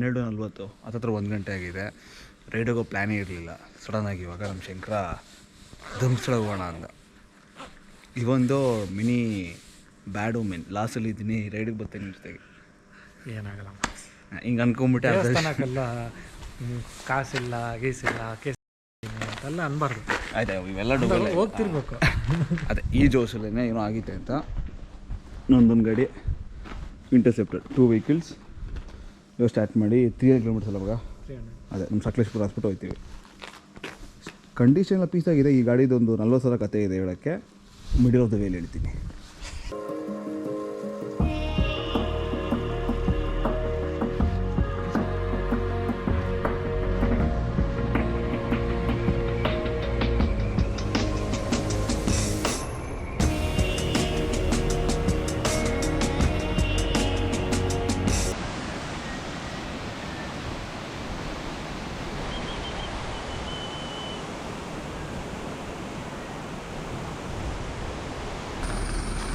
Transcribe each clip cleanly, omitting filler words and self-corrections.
12:40 ಹತ್ತತ್ರ 1 ಗಂಟೆ ಆಗಿದೆ. ರೈಡಿಗೋ ಪ್ಲ್ಯಾನೇ ಇರಲಿಲ್ಲ. ಸಡನ್ನಾಗಿ ಇವಾಗ ನಮ್ಮ ಶಂಕರ ಧರ್ಮಸ್ಥಳ ಹೋಗೋಣ ಅಂದ. ಇವೊಂದು ಮಿನಿ ಬ್ಯಾಡ್ ವುಮೆನ್. ಲಾಸಲ್ಲಿ ಇದ್ದೀನಿ, ರೈಡಿಗೆ ಬರ್ತೇನೆ ಜೊತೆಗೆ. ಏನಾಗಲ್ಲ ಹಿಂಗೆ ಅನ್ಕೊಂಬಿಟ್ಟೆ. ದೇವಸ್ಥಾನಕ್ಕೆಲ್ಲ ಕಾಸಿಲ್ಲ ಗೀಸಿಲ್ಲ ಕೇಸ್ ಅಂತೆಲ್ಲ ಅನ್ಬಾರ್ದು. ಆಯ್ತಾ, ಇವೆಲ್ಲ ಡಬಲ್ ಹೋಗ್ತಿರ್ಬೇಕು. ಅದೇ ಈ ಜೋಸಲ್ಲೇ ಏನೋ ಆಗಿತ್ತೆ ಅಂತ ನೊಂದೊಂದು ಗಾಡಿ ಇಂಟರ್ಸೆಪ್ಟರ್ 2 ವೆಹಿಕಲ್ಸ್ ಇವಾಗ ಸ್ಟಾರ್ಟ್ ಮಾಡಿ 300 ಕಿಲೋಮೀಟರ್ಸ್ ಅಲ್ಲ ಇವಾಗ. ಅದೇ ನಮ್ಮ ಸಕಲೇಶ್ಪುರ ಹಾಸ್ಪಿಟಲ್ ಹೋಗ್ತೀವಿ. ಕಂಡೀಷನ್ ಎಲ್ಲ ಪೀಸಾಗಿದೆ. ಈ ಗಾಡಿದೊಂದು 40,000 ಕತೆ ಇದೆ ಹೇಳೋಕ್ಕೆ. ಮಿಡಲ್ ಆಫ್ ದ ವೇಲ್ ಹೇಳ್ತೀನಿ.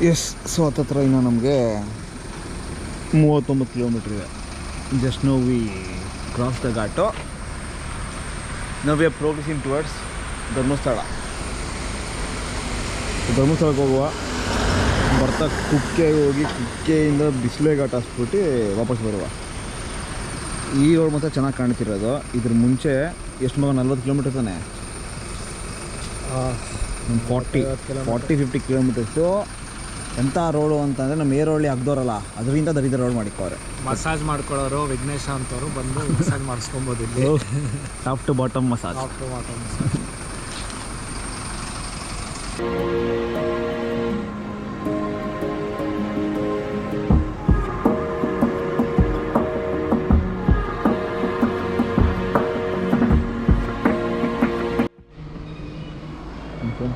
ಎಸ್, ಸೊ ಹತ್ತತ್ರ ಇನ್ನು ನಮಗೆ 39 ಕಿಲೋಮೀಟ್ರ್ ಇದೆ. Just now we cross the ghat. ನಾವು we are progressing towards Dharmasthala. ಧರ್ಮಸ್ಥಳಕ್ಕೆ ಹೋಗುವ, ಬರ್ತಾ ಕುಕ್ಕೆಗೆ ಹೋಗಿ ಕುಕ್ಕೆಯಿಂದ ಬಿಸಿಲೆ ಘಾಟ ಹಸ್ಬಿಟ್ಟು ವಾಪಸ್ ಬರುವ. ಈ ರೋಡ್ ಮಾತ್ರ ಚೆನ್ನಾಗಿ ಕಾಣ್ತಿರೋದು. ಇದ್ರ ಮುಂಚೆ ಎಷ್ಟು ಮಗ 40 ಕಿಲೋಮೀಟರ್ ತಾನೆ, 40-50 ಕಿಲೋಮೀಟರ್ಸು. ಎಂಥ ರೋಡು ಅಂತಂದರೆ ನಮ್ಮ ಏರೋಳ್ಳಿ ಆಗ್ದೋರಲ್ಲ, ಅದರಿಂದ ದರಿದ್ರ ರೋಡ್ ಮಾಡಿಕೋರೆ. ಮಸಾಜ್ ಮಾಡ್ಕೊಳ್ಳೋರು ವಿಘ್ನೇಶ ಅಂತವರು ಬಂದು ಮಸಾಜ್ ಮಾಡಿಸ್ಕೊಬೋದು ಇಲ್ಲಿ. Top to bottom massage.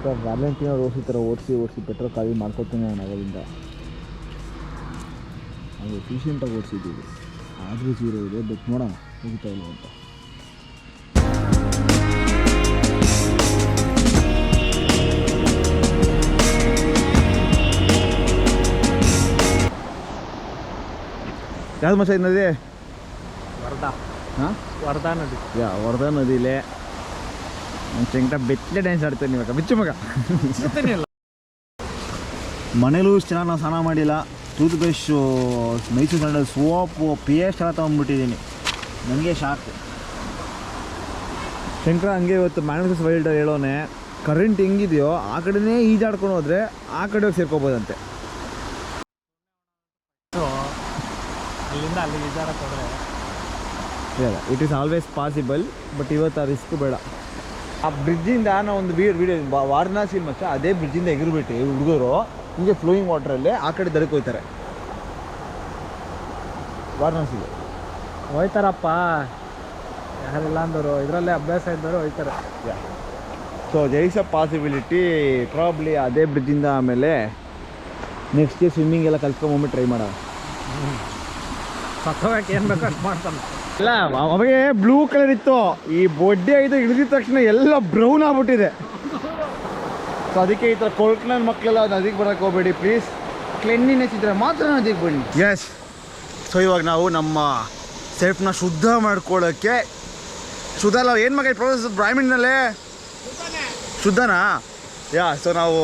ಸ್ವಲ್ಪ ವ್ಯಾಲೆಂಟಿನ ಓಡಿಸಿ ಥರ ಓಡಿಸಿ ಪೆಟ್ರೋಲ್ ಖಾಲಿ ಮಾಡ್ಕೊತೀನಿ ನಾನು ಅವಾಗಿಂದ. ಅದು ಎಫಿಷಿಯೆಂಟಾಗಿ ಓಡಿಸಿದ್ದೀವಿ, ಆದರೂ 0 ಇದೆ. ಬಟ್ ನೋಡೋಣ ಹೋಗ್ತಾ ಇಲ್ಲ ಅಂತ. ಯಾವ್ದು ಮಸ ನದಿ? ವರ್ಧಾ. ಹಾಂ, ವರ್ಧಾ ನದಿ. ವರ್ಧಾ ನದಿಲೇ ನನ್ನ ಚೆಂಕ ಬೆಚ್ಚಲೆ ಡ್ಯಾನ್ಸ್ ಆಡ್ತೇನೆ ಇವಾಗ. ಬಿಚ್ಚು ಮಗ ಇಲ್ಲ. ಮನೇಲೂ ಇಷ್ಟು ಚೆನ್ನಾಗಿ ನಾವು ಸ್ನಾನ ಮಾಡಿಲ್ಲ. Tooth brush, Mysuru sandal, soap, paste ಎಲ್ಲ ತೊಗೊಂಡ್ಬಿಟ್ಟಿದ್ದೀನಿ. ನನಗೆ ಶಾಕ್. ಶಂಕರ ಹಂಗೆ ಇವತ್ತು ಮ್ಯಾನ್ಸಸ್ ವೈಲ್ಡ್ ಹೇಳೋನೆ, ಕರೆಂಟ್ ಹೆಂಗಿದೆಯೋ ಆ ಕಡೆನೇ ಈಜಾಡ್ಕೊಂಡು ಹೋದರೆ ಆ ಕಡೆ ಹೋಗಿ ಸೇರ್ಕೋಬೋದಂತೆ. ಅಲ್ಲಿಂದ ಅಲ್ಲಿ ಈಜಾಡಕ್ಕೆ ಹೋದರೆ ಇಲ್ಲ, it is always possible. But ಇವತ್ತು ಆ ರಿಸ್ಕ್ ಬೇಡ. ಆ ಬ್ರಿಡ್ಜಿಂದ ನಾವು ಒಂದು ವಿಡಿಯೋ ವಾರಣಾಸಿ ಮಚ್ಚ, ಅದೇ ಬ್ರಿಡ್ಜಿಂದ ಎಗರ್ಬಿಟ್ಟು ಹುಡುಗರು ಹಿಂಗೆ ಫ್ಲೋಯಿಂಗ್ ವಾಟ್ರಲ್ಲೇ ಆ ಕಡೆ ದಡಕ್ಕೆ ಹೋಗ್ತಾರೆ. ವಾರಣಾಸಿಗೆ ಹೋಯ್ತಾರಪ್ಪ, ಯಾರಿಲ್ಲ ಅಂದವರು, ಇದರಲ್ಲೇ ಅಭ್ಯಾಸ ಇದ್ದವರು ಹೋಯ್ತಾರೆ. So there is a possibility probably ಅದೇ ಬ್ರಿಡ್ಜಿಂದ ಆಮೇಲೆ ನೆಕ್ಸ್ಟ್ ಡೇ ಸ್ವಿಮ್ಮಿಂಗ್ ಎಲ್ಲ ಕಲ್ತ್ಕೊಂಬೊಮ್ಮೆ ಟ್ರೈ ಮಾಡೋಣ. ಸತ್ತೋಗಕ್ಕೆ ಏನು ಬೇಕು ಅಷ್ಟು ಮಾಡ್ತಾನೆ. ಇಲ್ಲ, ಅವಾಗೆ ಬ್ಲೂ ಕಲರ್ ಇತ್ತು. ಈ ಬೊಡ್ಡೆ ಇದು ಇಳಿದಿದ ತಕ್ಷಣ ಎಲ್ಲ ಬ್ರೌನ್ ಆಗ್ಬಿಟ್ಟಿದೆ. ಸೊ ಅದಕ್ಕೆ ಈ ಥರ ಕೊಳ್ಕನ ಮಕ್ಕಳೆಲ್ಲ ನದಿಗೆ ಬರೋಕ್ಕೆ ಹೋಗಬೇಡಿ ಪ್ಲೀಸ್. ಕ್ಲೆನ್ಲಿನೆಸ್ ಇದ್ದರೆ ಮಾತ್ರ ನದಿಗೆ ಬನ್ನಿ. ಎಸ್, ಸೊ ಇವಾಗ ನಾವು ನಮ್ಮ ಸೆಲ್ಫ್ನ ಶುದ್ಧ ಮಾಡ್ಕೊಳ್ಳೋಕ್ಕೆ, ಶುದ್ಧ ಅಲ್ಲ ಏನು ಮಗ ಪ್ರೋಸೆಸ್ ಬ್ರಾಹ್ಮಿಣಲ್ಲೇ ಶುದ್ಧನಾ? ಸೊ ನಾವು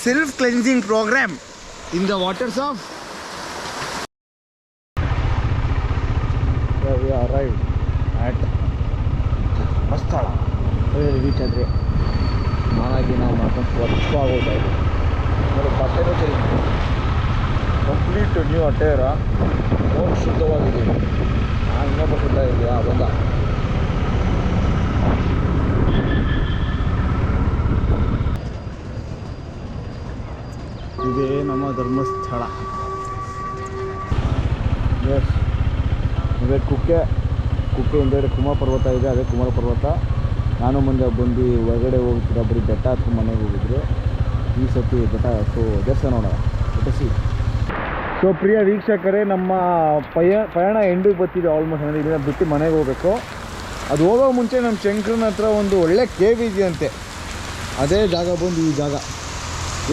self cleansing program in the waters of we arrived at Dharmasthala. Reach ಆದರೆ ನಾನಾಗಿ ನಾವು ಮಾಡ್ಕೊಂಡು ವರ್ಷ ಆಗೋದಾಯಿತು. ನೋಡಿ ಬಟ್ಟೆನೂ ಚೇಂಜ್, ಕಂಪ್ಲೀಟ್ ನ್ಯೂ ಅಟೇರ. ನೋಡಿ ಶುದ್ಧವಾಗಿದ್ದೀವಿ. ನಾನು ಇನ್ನೊಬ್ಬ ಶುದ್ಧ ಇದೆಯಾ ಬಂದ. ಇದೇ ನಮ್ಮ ಧರ್ಮಸ್ಥಳ. ಎಸ್, ಅದೇ ಕುಕ್ಕೆ ಹಿಂದೆ ಕುಮಾರ ಪರ್ವತ ಇದೆ. ಅದೇ ಕುಮಾರ ಪರ್ವತ. ನಾನು ಮುಂದೆ ಬಂದು ಹೊರಗಡೆ ಹೋಗ್ತೀರ, ಬರೀ ಬೆಟ್ಟ ಹತ್ಕೊಂಡು ಮನೆಗೆ ಹೋಗಿದ್ರು. ಈ ಸತಿ ಬೆಟ್ಟ ದೇವಸ್ಥಾನ ನೋಡೋಣ. ಬೆಟ್ಟಸಿ. ಸೊ ಪ್ರಿಯ ವೀಕ್ಷಕರೇ, ನಮ್ಮ ಪಯಣ ಎಂಡಿಗೆ ಬರ್ತಿದೆ ಆಲ್ಮೋಸ್ಟ್. ಅಂದರೆ ಇದನ್ನ ಬಿಟ್ಟು ಮನೆಗೆ ಹೋಗಬೇಕು. ಅದು ಹೋಗೋ ಮುಂಚೆ ನಮ್ಮ ಶಂಕರನ ಹತ್ರ ಒಂದು ಒಳ್ಳೆ ಕೇವ್ ಇದೆಯಂತೆ. ಅದೇ ಜಾಗ ಬಂದು ಈ ಜಾಗ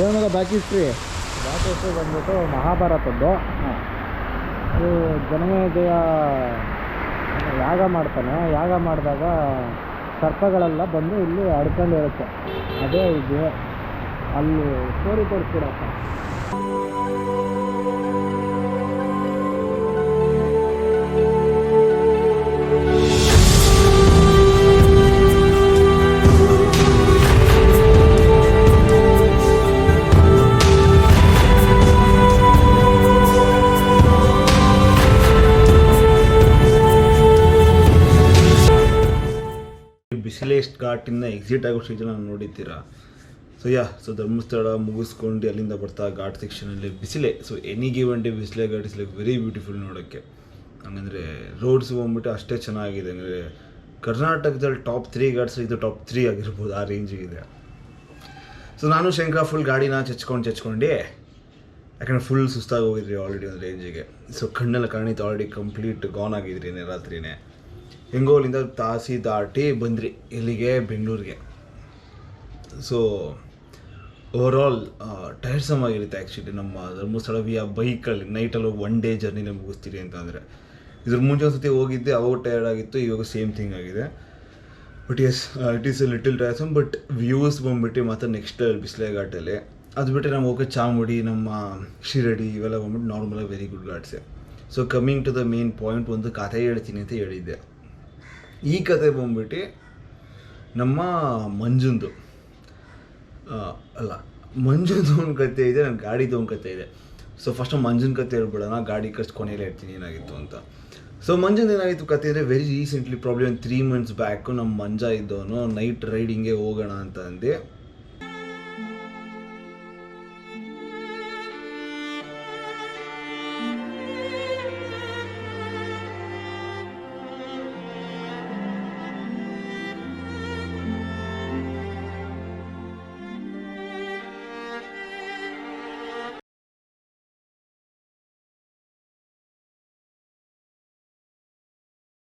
ಏನಾಗ ಬ್ಯಾಕ್ ಹಿಸ್ಟ್ರಿ ಬಂದ್ಬಿಟ್ಟು ಮಹಾಭಾರತದ್ದು. ಜನಮೇಜಯ ಯಾಗ ಮಾಡ್ತಾನೆ. ಯಾಗ ಮಾಡಿದಾಗ ಸರ್ಪಗಳೆಲ್ಲ ಬಂದು ಇಲ್ಲಿ ಅಡ್ಕೊಂಡಿರುತ್ತೆ. ಅದೇ ಇದೆ ಅಲ್ಲಿ ಸ್ಟೋರಿ ಕೊಡ್ತೀರಪ್ಪ. ಬಿಸಿಲೇಸ್ಟ್ ಘಾಟಿಂದ ಎಕ್ಸಿಟ್ ಆಗೋ ಸ್ಟೇಜ್ ನಾನು ನೋಡಿದ್ದೀರಾ. ಸೊ ಧರ್ಮಸ್ಥಳ ಮುಗಿಸ್ಕೊಂಡು ಅಲ್ಲಿಂದ ಬರ್ತಾ ಘಾಟ್ ಸೆಕ್ಷನಲ್ಲಿ ಬಿಸಿಲೆ. ಸೊ ಎನಿ ಗಿವನ್ ಡೇ ಬಿಸಿಲೆ ghat is like very beautiful ನೋಡೋಕ್ಕೆ. ಹಂಗಂದರೆ ರೋಡ್ಸ್ ಬಂದ್ಬಿಟ್ಟು ಅಷ್ಟೇ ಚೆನ್ನಾಗಿದೆ. ಅಂದರೆ ಕರ್ನಾಟಕದಲ್ಲಿ ಟಾಪ್ 3 ಘಾಟ್ಸ್ ಇದು ಟಾಪ್ 3 ಆಗಿರ್ಬೋದು, ಆ ರೇಂಜಿಗಿದೆ. ಸೊ ನಾನು ಶಂಕರ ಫುಲ್ ಗಾಡಿನ ಚಚ್ಕೊಂಡು ಯಾಕಂದರೆ ಫುಲ್ ಸುಸ್ತಾಗಿ ಹೋಗಿದ್ರಿ ಆಲ್ರೆಡಿ ಒಂದು ರೇಂಜಿಗೆ. ಸೊ ಕಣ್ಣೆಲ್ಲ ಕಾಣಿತು ಆಲ್ರೆಡಿ ಕಂಪ್ಲೀಟ್ ಗಾನ್ ಆಗಿದ್ರಿ ರಾತ್ರಿನೇ. ಹೆಂಗೋ ಅಲ್ಲಿಂದ ತಾಸಿ ದಾಟಿ ಬಂದ್ರಿ ಇಲ್ಲಿಗೆ ಬೆಂಗಳೂರಿಗೆ. ಸೊ ಓವರಾಲ್ ಟೈರ್ಸಮ್ ಆಗಿರುತ್ತೆ ಆ್ಯಕ್ಚುಲಿ. ನಮ್ಮ ಧರ್ಮಸ್ಥಳ ಬೈಕಲ್ಲಿ ನೈಟಲ್ಲಿ 1 ಡೇ ಜರ್ನಿನ ಮುಗಿಸ್ತೀರಿ ಅಂತಂದರೆ. ಇದ್ರ ಮುಂಚೆ ಒಂದು ಸತಿ ಹೋಗಿದ್ದೆ, ಅವಾಗ ಟೈರ್ಡ್ ಆಗಿತ್ತು, ಇವಾಗ ಸೇಮ್ ಥಿಂಗ್ ಆಗಿದೆ. But yes it is a little tiresome. But views ಬಂದ್ಬಿಟ್ಟು ಮಾತ್ರ ನೆಕ್ಸ್ಟ್ ಬಿಸಿಲೆ ಘಾಟಲ್ಲಿ. ಅದು ಬಿಟ್ಟರೆ ನಮ್ಮ ಹೋಗೋ ಚಾಮುಂಡಿ, ನಮ್ಮ ಶಿರಡಿ ಇವೆಲ್ಲ ಬಂದ್ಬಿಟ್ಟು ನಾರ್ಮಲಾಗಿ ವೆರಿ ಗುಡ್ ಘಾಟ್ಸೆ. So coming to the main point, ಒಂದು ಕಥೆ ಹೇಳ್ತೀನಿ ಅಂತ ಹೇಳಿದ್ದೆ. ಈ ಕತೆ ಬಂದ್ಬಿಟ್ಟು ನಮ್ಮ ಮಂಜುಂದು ಒಂದು ಕತೆ ಇದೆ, ನನ್ನ ಗಾಡಿದು ಒಂದು ಕತೆ ಇದೆ. ಸೊ ಫಸ್ಟ್ ಮಂಜುನ ಕತೆ ಹೇಳ್ಬಿಡೋಣ, ಗಾಡಿ ಖರ್ಚು ಕೊನೆಯಲ್ಲಿ ಹೇಳ್ತೀನಿ ಏನಾಗಿತ್ತು ಅಂತ. ಸೊ ಮಂಜುಂದು ಏನಾಗಿತ್ತು ಕತೆ ಅಂದರೆ, ವೆರಿ ರೀಸೆಂಟ್ಲಿ ಪ್ರಾಬ್ಲಿ ಒಂದು 3 months ಬ್ಯಾಕು ನಮ್ಮ ಮಂಜ ಇದ್ದವನು ನೈಟ್ ರೈಡಿಂಗ್ಗೆ ಹೋಗೋಣ ಅಂತ ಅಂದೆ.